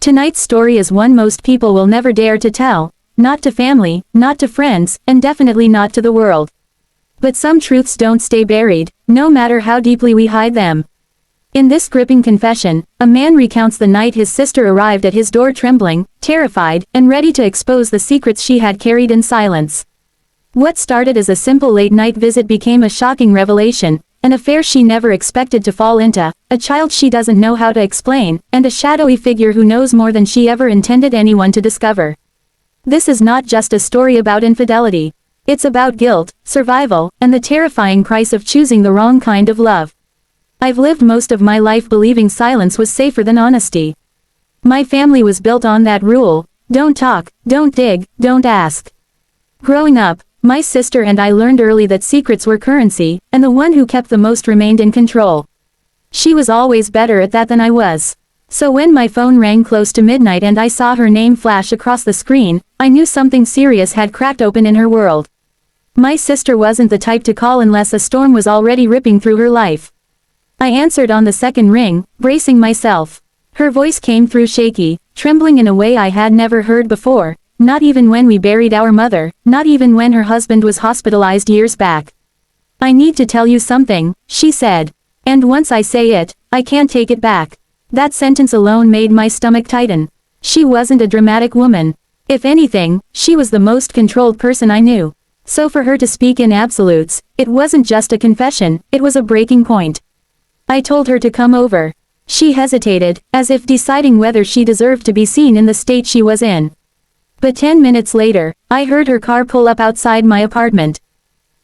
Tonight's story is one most people will never dare to tell, not to family, not to friends, and definitely not to the world. But some truths don't stay buried, no matter how deeply we hide them. In this gripping confession, a man recounts the night his sister arrived at his door trembling, terrified, and ready to expose the secrets she had carried in silence. What started as a simple late-night visit became a shocking revelation, an affair she never expected to fall into, a child she doesn't know how to explain, and a shadowy figure who knows more than she ever intended anyone to discover. This is not just a story about infidelity. It's about guilt, survival, and the terrifying price of choosing the wrong kind of love. I've lived most of my life believing silence was safer than honesty. My family was built on that rule: don't talk, don't dig, don't ask. Growing up, my sister and I learned early that secrets were currency, and the one who kept the most remained in control. She was always better at that than I was. So when my phone rang close to midnight and I saw her name flash across the screen, I knew something serious had cracked open in her world. My sister wasn't the type to call unless a storm was already ripping through her life. I answered on the second ring, bracing myself. Her voice came through shaky, trembling in a way I had never heard before, not even when we buried our mother, not even when her husband was hospitalized years back. "I need to tell you something," she said. And once I say it, I can't take it back. That sentence alone made my stomach tighten. She wasn't a dramatic woman. If anything, she was the most controlled person I knew. So for her to speak in absolutes, it wasn't just a confession, it was a breaking point. I told her to come over. She hesitated, as if deciding whether she deserved to be seen in the state she was in. But 10 minutes later, I heard her car pull up outside my apartment.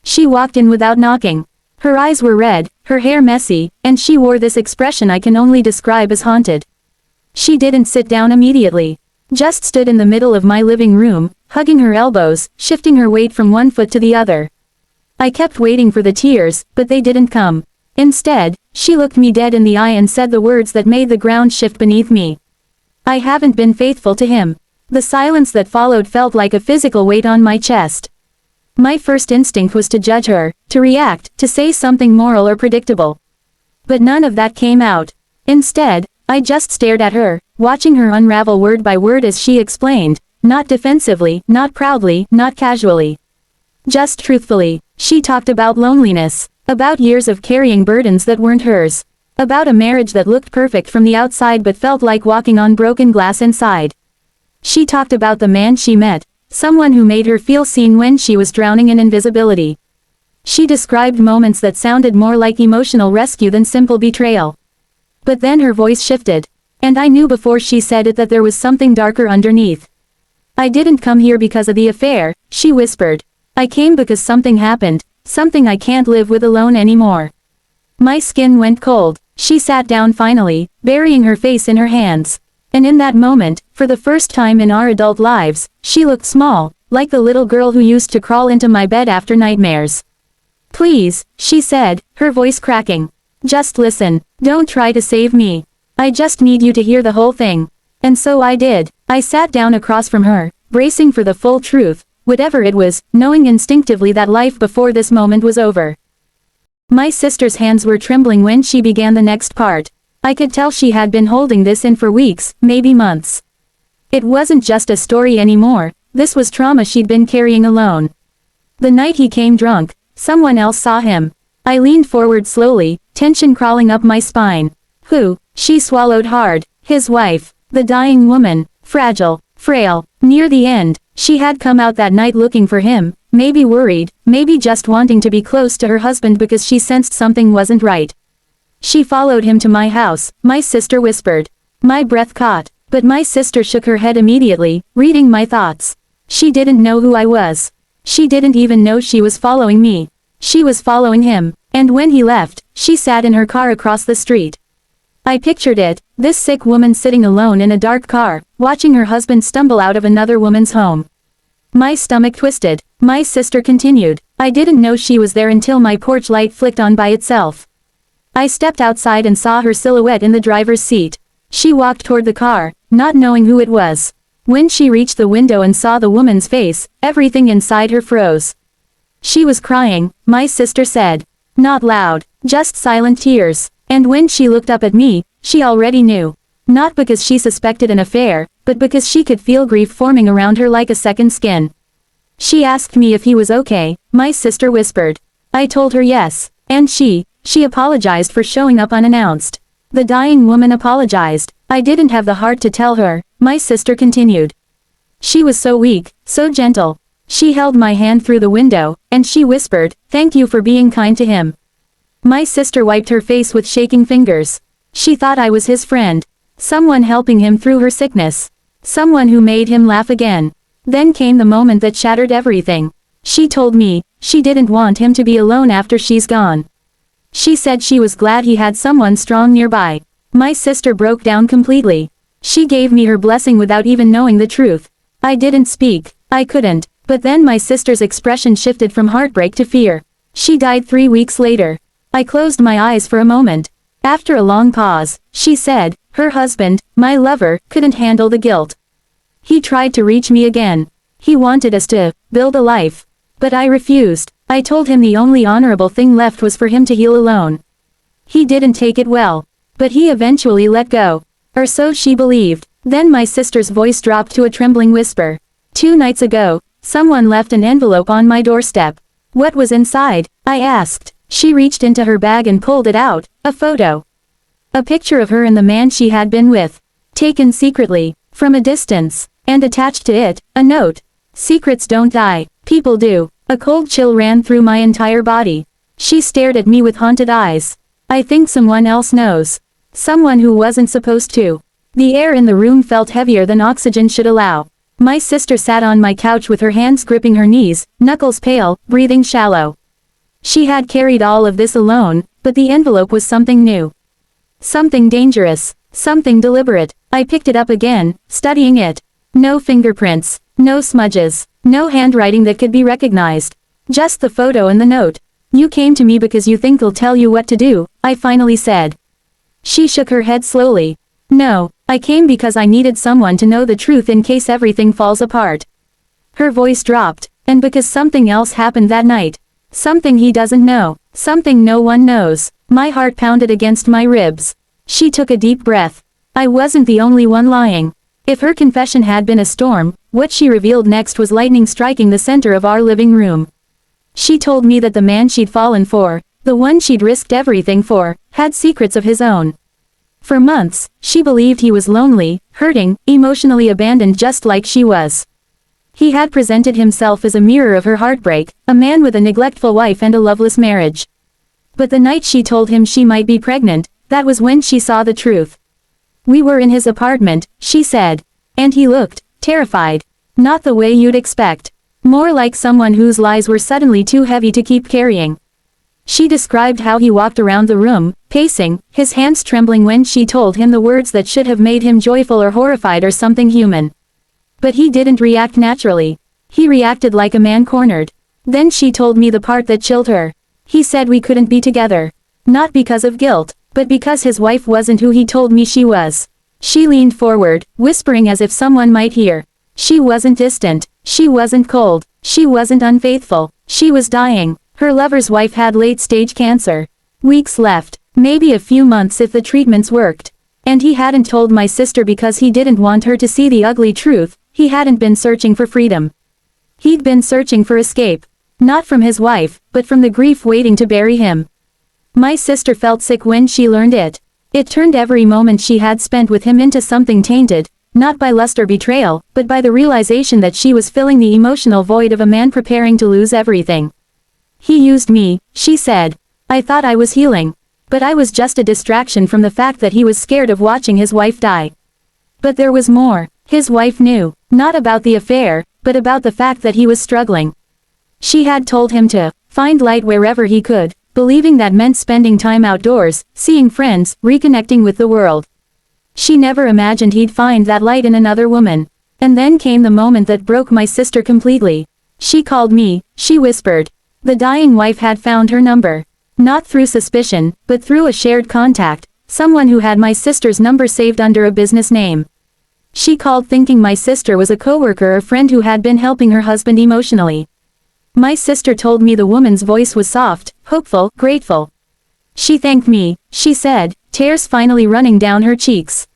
She walked in without knocking. Her eyes were red, her hair messy, and she wore this expression I can only describe as haunted. She didn't sit down immediately. Just stood in the middle of my living room, hugging her elbows, shifting her weight from one foot to the other. I kept waiting for the tears, but they didn't come. Instead, she looked me dead in the eye and said the words that made the ground shift beneath me. "I haven't been faithful to him." The silence that followed felt like a physical weight on my chest. My first instinct was to judge her, to react, to say something moral or predictable. But none of that came out. Instead, I just stared at her, watching her unravel word by word as she explained, not defensively, not proudly, not casually. Just truthfully. She talked about loneliness, about years of carrying burdens that weren't hers, about a marriage that looked perfect from the outside but felt like walking on broken glass inside. She talked about the man she met, someone who made her feel seen when she was drowning in invisibility. She described moments that sounded more like emotional rescue than simple betrayal. But then her voice shifted, and I knew before she said it that there was something darker underneath. "I didn't come here because of the affair," she whispered. "I came because something happened, something I can't live with alone anymore." My skin went cold. She sat down finally, burying her face in her hands. And in that moment, for the first time in our adult lives, she looked small, like the little girl who used to crawl into my bed after nightmares. "Please," she said, her voice cracking. "Just listen. Don't try to save me. I just need you to hear the whole thing." And so I did. I sat down across from her, bracing for the full truth, whatever it was, knowing instinctively that life before this moment was over. My sister's hands were trembling when she began the next part. I could tell she had been holding this in for weeks, maybe months. It wasn't just a story anymore, this was trauma she'd been carrying alone. The night he came drunk, someone else saw him. I leaned forward slowly, tension crawling up my spine. Who? She swallowed hard. His wife. The dying woman. Fragile. Frail. Near the end, she had come out that night looking for him, maybe worried, maybe just wanting to be close to her husband because she sensed something wasn't right. "She followed him to my house," my sister whispered. My breath caught, but my sister shook her head immediately, reading my thoughts. She didn't know who I was. She didn't even know she was following me. She was following him, and when he left, she sat in her car across the street. I pictured it, this sick woman sitting alone in a dark car, watching her husband stumble out of another woman's home. My stomach twisted. My sister continued. "I didn't know she was there until my porch light flicked on by itself. I stepped outside and saw her silhouette in the driver's seat. She walked toward the car, not knowing who it was. When she reached the window and saw the woman's face, everything inside her froze. She was crying," my sister said. Not loud, just silent tears. And when she looked up at me, she already knew. Not because she suspected an affair, but because she could feel grief forming around her like a second skin. She asked me if he was okay, my sister whispered. I told her yes. And she apologized for showing up unannounced. The dying woman apologized. I didn't have the heart to tell her, my sister continued. She was so weak, so gentle. She held my hand through the window, and she whispered, "Thank you for being kind to him." My sister wiped her face with shaking fingers. She thought I was his friend. Someone helping him through her sickness. Someone who made him laugh again. Then came the moment that shattered everything. She told me, she didn't want him to be alone after she's gone. She said she was glad he had someone strong nearby. My sister broke down completely. She gave me her blessing without even knowing the truth. I didn't speak. I couldn't. But then my sister's expression shifted from heartbreak to fear. She died 3 weeks later. I closed my eyes for a moment. After a long pause, she said, her husband, my lover, couldn't handle the guilt. He tried to reach me again. He wanted us to build a life. But I refused. I told him the only honorable thing left was for him to heal alone. He didn't take it well. But he eventually let go. Or so she believed. Then my sister's voice dropped to a trembling whisper. 2 nights ago, someone left an envelope on my doorstep. What was inside? I asked. She reached into her bag and pulled it out, a photo. A picture of her and the man she had been with. Taken secretly, from a distance, and attached to it, a note. Secrets don't die, people do. A cold chill ran through my entire body. She stared at me with haunted eyes. I think someone else knows. Someone who wasn't supposed to. The air in the room felt heavier than oxygen should allow. My sister sat on my couch with her hands gripping her knees, knuckles pale, breathing shallow. She had carried all of this alone, but the envelope was something new. Something dangerous. Something deliberate. I picked it up again, studying it. No fingerprints. No smudges. No handwriting that could be recognized. Just the photo and the note. You came to me because you think I'll tell you what to do, I finally said. She shook her head slowly. No, I came because I needed someone to know the truth in case everything falls apart. Her voice dropped, and because something else happened that night. Something he doesn't know. Something no one knows. My heart pounded against my ribs. She took a deep breath. I wasn't the only one lying. If her confession had been a storm, what she revealed next was lightning striking the center of our living room. She told me that the man she'd fallen for, the one she'd risked everything for, had secrets of his own. For months, she believed he was lonely, hurting, emotionally abandoned just like she was. He had presented himself as a mirror of her heartbreak, a man with a neglectful wife and a loveless marriage. But the night she told him she might be pregnant, that was when she saw the truth. We were in his apartment, she said. And he looked terrified. Not the way you'd expect. More like someone whose lies were suddenly too heavy to keep carrying. She described how he walked around the room, pacing, his hands trembling when she told him the words that should have made him joyful or horrified or something human. But he didn't react naturally. He reacted like a man cornered. Then she told me the part that chilled her. He said we couldn't be together. Not because of guilt, but because his wife wasn't who he told me she was. She leaned forward, whispering as if someone might hear. She wasn't distant. She wasn't cold. She wasn't unfaithful. She was dying. Her lover's wife had late-stage cancer. Weeks left. Maybe a few months if the treatments worked. And he hadn't told my sister because he didn't want her to see the ugly truth. He hadn't been searching for freedom. He'd been searching for escape. Not from his wife, but from the grief waiting to bury him. My sister felt sick when she learned it. It turned every moment she had spent with him into something tainted, not by lust or betrayal, but by the realization that she was filling the emotional void of a man preparing to lose everything. He used me, she said. I thought I was healing. But I was just a distraction from the fact that he was scared of watching his wife die. But there was more. His wife knew, not about the affair, but about the fact that he was struggling. She had told him to find light wherever he could, believing that meant spending time outdoors, seeing friends, reconnecting with the world. She never imagined he'd find that light in another woman. And then came the moment that broke my sister completely. She called me, she whispered. The dying wife had found her number. Not through suspicion, but through a shared contact, someone who had my sister's number saved under a business name. She called thinking my sister was a coworker or friend who had been helping her husband emotionally. My sister told me the woman's voice was soft, hopeful, grateful. She thanked me, she said, tears finally running down her cheeks.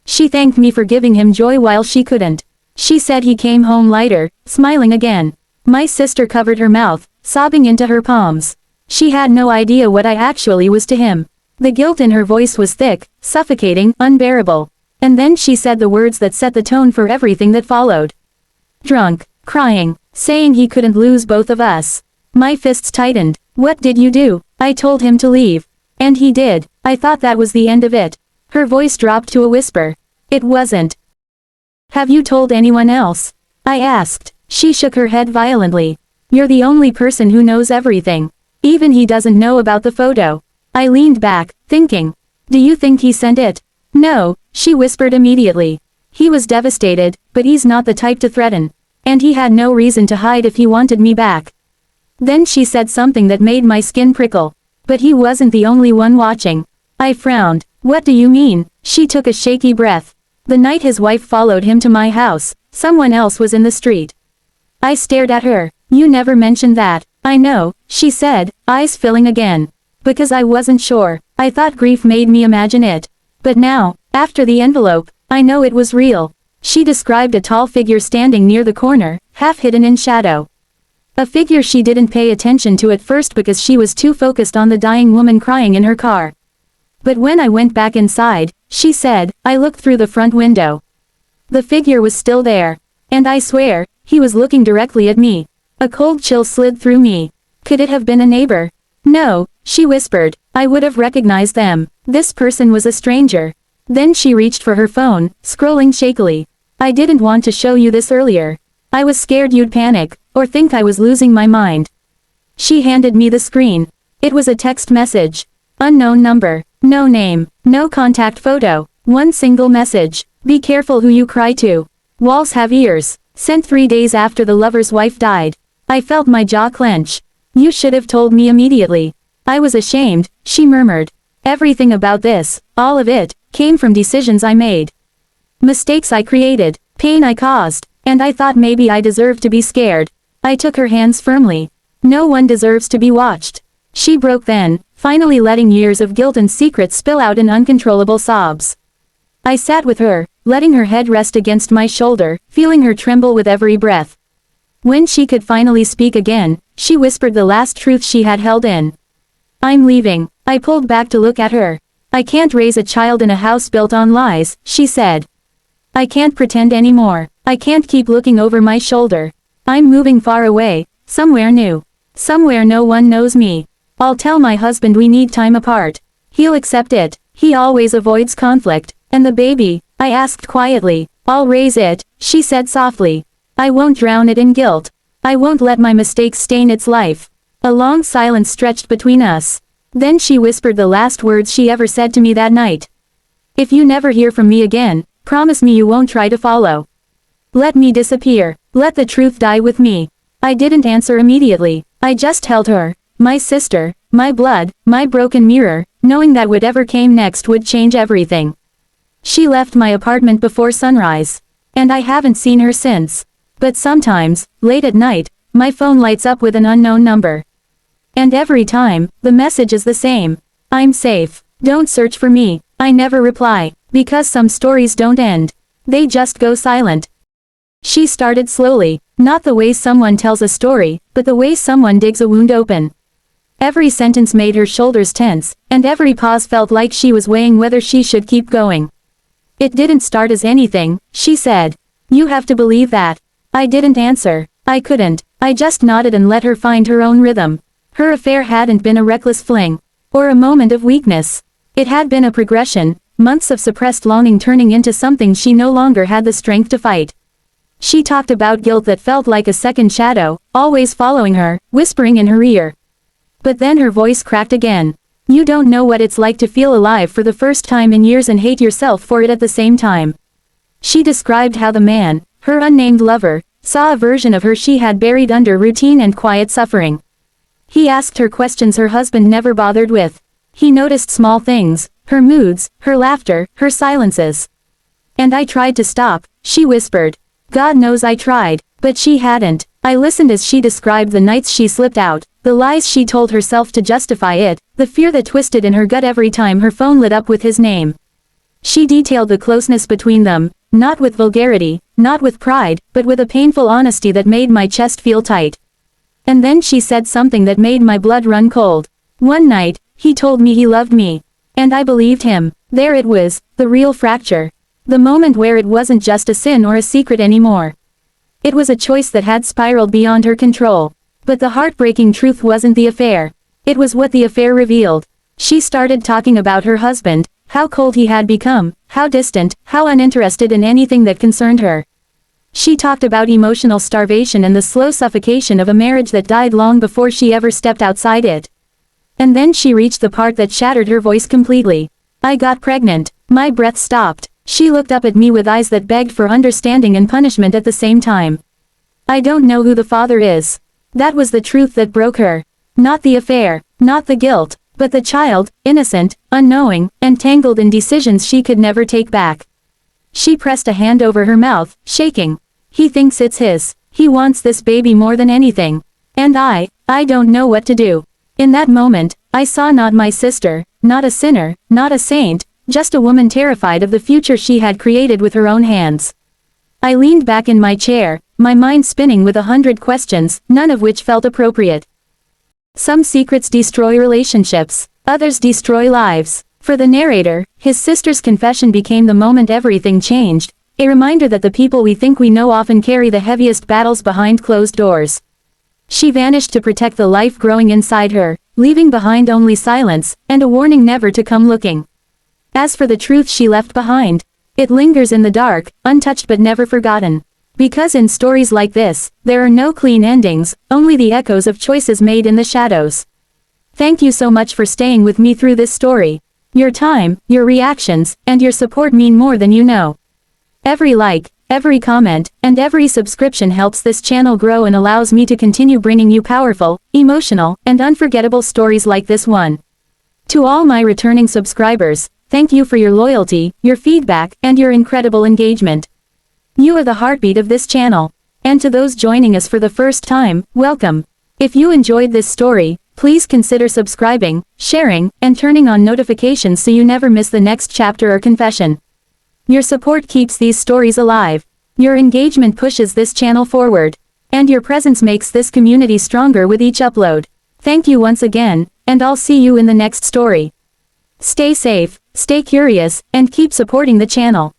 She thanked me for giving him joy while she couldn't. She said he came home lighter, smiling again. My sister covered her mouth, sobbing into her palms. She had no idea what I actually was to him. The guilt in her voice was thick, suffocating, unbearable. And then she said the words that set the tone for everything that followed. Drunk, crying, saying he couldn't lose both of us. My fists tightened. What did you do? I told him to leave. And he did. I thought that was the end of it. Her voice dropped to a whisper. It wasn't. Have you told anyone else? I asked. She shook her head violently. You're the only person who knows everything. Even he doesn't know about the photo. I leaned back, thinking. Do you think he sent it? No, she whispered immediately. He was devastated, but he's not the type to threaten. And he had no reason to hide if he wanted me back. Then she said something that made my skin prickle. But he wasn't the only one watching. I frowned. What do you mean? She took a shaky breath. The night his wife followed him to my house, someone else was in the street. I stared at her. You never mentioned that. I know, she said, eyes filling again. Because I wasn't sure. I thought grief made me imagine it. But now, after the envelope, I know it was real. She described a tall figure standing near the corner, half hidden in shadow. A figure she didn't pay attention to at first because she was too focused on the dying woman crying in her car. But when I went back inside, she said, I looked through the front window. The figure was still there. And I swear, he was looking directly at me. A cold chill slid through me. Could it have been a neighbor? No, she whispered. I would have recognized them. This person was a stranger. Then she reached for her phone, scrolling shakily. I didn't want to show you this earlier. I was scared you'd panic, or think I was losing my mind. She handed me the screen. It was a text message. Unknown number. No name. No contact photo. One single message. Be careful who you cry to. Walls have ears. Sent 3 days after the lover's wife died. I felt my jaw clench. You should have told me immediately. I was ashamed, she murmured. Everything about this, all of it, came from decisions I made. Mistakes I created, pain I caused, and I thought maybe I deserved to be scared. I took her hands firmly. No one deserves to be watched. She broke then, finally letting years of guilt and secrets spill out in uncontrollable sobs. I sat with her, letting her head rest against my shoulder, feeling her tremble with every breath. When she could finally speak again, she whispered the last truth she had held in. I'm leaving. I pulled back to look at her. I can't raise a child in a house built on lies, she said. I can't pretend anymore. I can't keep looking over my shoulder. I'm moving far away, somewhere new. Somewhere no one knows me. I'll tell my husband we need time apart. He'll accept it. He always avoids conflict. And the baby? I asked quietly. I'll raise it, she said softly. I won't drown it in guilt. I won't let my mistakes stain its life. A long silence stretched between us. Then she whispered the last words she ever said to me that night. If you never hear from me again, promise me you won't try to follow. Let me disappear. Let the truth die with me. I didn't answer immediately. I just held her, my sister, my blood, my broken mirror, knowing that whatever came next would change everything. She left my apartment before sunrise. And I haven't seen her since. But sometimes, late at night, my phone lights up with an unknown number. And every time, the message is the same. I'm safe. Don't search for me. I never reply. Because some stories don't end. They just go silent. She started slowly, not the way someone tells a story, but the way someone digs a wound open. Every sentence made her shoulders tense, and every pause felt like she was weighing whether she should keep going. It didn't start as anything, she said. You have to believe that. I didn't answer. I couldn't. I just nodded and let her find her own rhythm. Her affair hadn't been a reckless fling. Or a moment of weakness. It had been a progression, months of suppressed longing turning into something she no longer had the strength to fight. She talked about guilt that felt like a second shadow, always following her, whispering in her ear. But then her voice cracked again. You don't know what it's like to feel alive for the first time in years and hate yourself for it at the same time. She described how the man, her unnamed lover, saw a version of her she had buried under routine and quiet suffering. He asked her questions her husband never bothered with. He noticed small things, her moods, her laughter, her silences. And I tried to stop, she whispered. God knows I tried, but she hadn't. I listened as she described the nights she slipped out, the lies she told herself to justify it, the fear that twisted in her gut every time her phone lit up with his name. She detailed the closeness between them, not with vulgarity, not with pride, but with a painful honesty that made my chest feel tight. And then she said something that made my blood run cold. One night, he told me he loved me. And I believed him. There it was, the real fracture. The moment where it wasn't just a sin or a secret anymore. It was a choice that had spiraled beyond her control. But the heartbreaking truth wasn't the affair. It was what the affair revealed. She started talking about her husband, how cold he had become, how distant, how uninterested in anything that concerned her. She talked about emotional starvation and the slow suffocation of a marriage that died long before she ever stepped outside it. And then she reached the part that shattered her voice completely. I got pregnant. My breath stopped. She looked up at me with eyes that begged for understanding and punishment at the same time. I don't know who the father is. That was the truth that broke her. Not the affair, not the guilt, but the child, innocent, unknowing, and tangled in decisions she could never take back. She pressed a hand over her mouth, shaking. He thinks it's his. He wants this baby more than anything. And I don't know what to do. In that moment, I saw not my sister, not a sinner, not a saint, just a woman terrified of the future she had created with her own hands. I leaned back in my chair, my mind spinning with 100 questions, none of which felt appropriate. Some secrets destroy relationships, others destroy lives. For the narrator, his sister's confession became the moment everything changed, a reminder that the people we think we know often carry the heaviest battles behind closed doors. She vanished to protect the life growing inside her, leaving behind only silence, and a warning never to come looking. As for the truth she left behind, it lingers in the dark, untouched but never forgotten. Because in stories like this, there are no clean endings, only the echoes of choices made in the shadows. Thank you so much for staying with me through this story. Your time, your reactions, and your support mean more than you know. Every like, every comment, and every subscription helps this channel grow and allows me to continue bringing you powerful, emotional, and unforgettable stories like this one. To all my returning subscribers, thank you for your loyalty, your feedback, and your incredible engagement. You are the heartbeat of this channel. And to those joining us for the first time, welcome. If you enjoyed this story, please consider subscribing, sharing, and turning on notifications so you never miss the next chapter or confession. Your support keeps these stories alive. Your engagement pushes this channel forward. And your presence makes this community stronger with each upload. Thank you once again, and I'll see you in the next story. Stay safe, stay curious, and keep supporting the channel.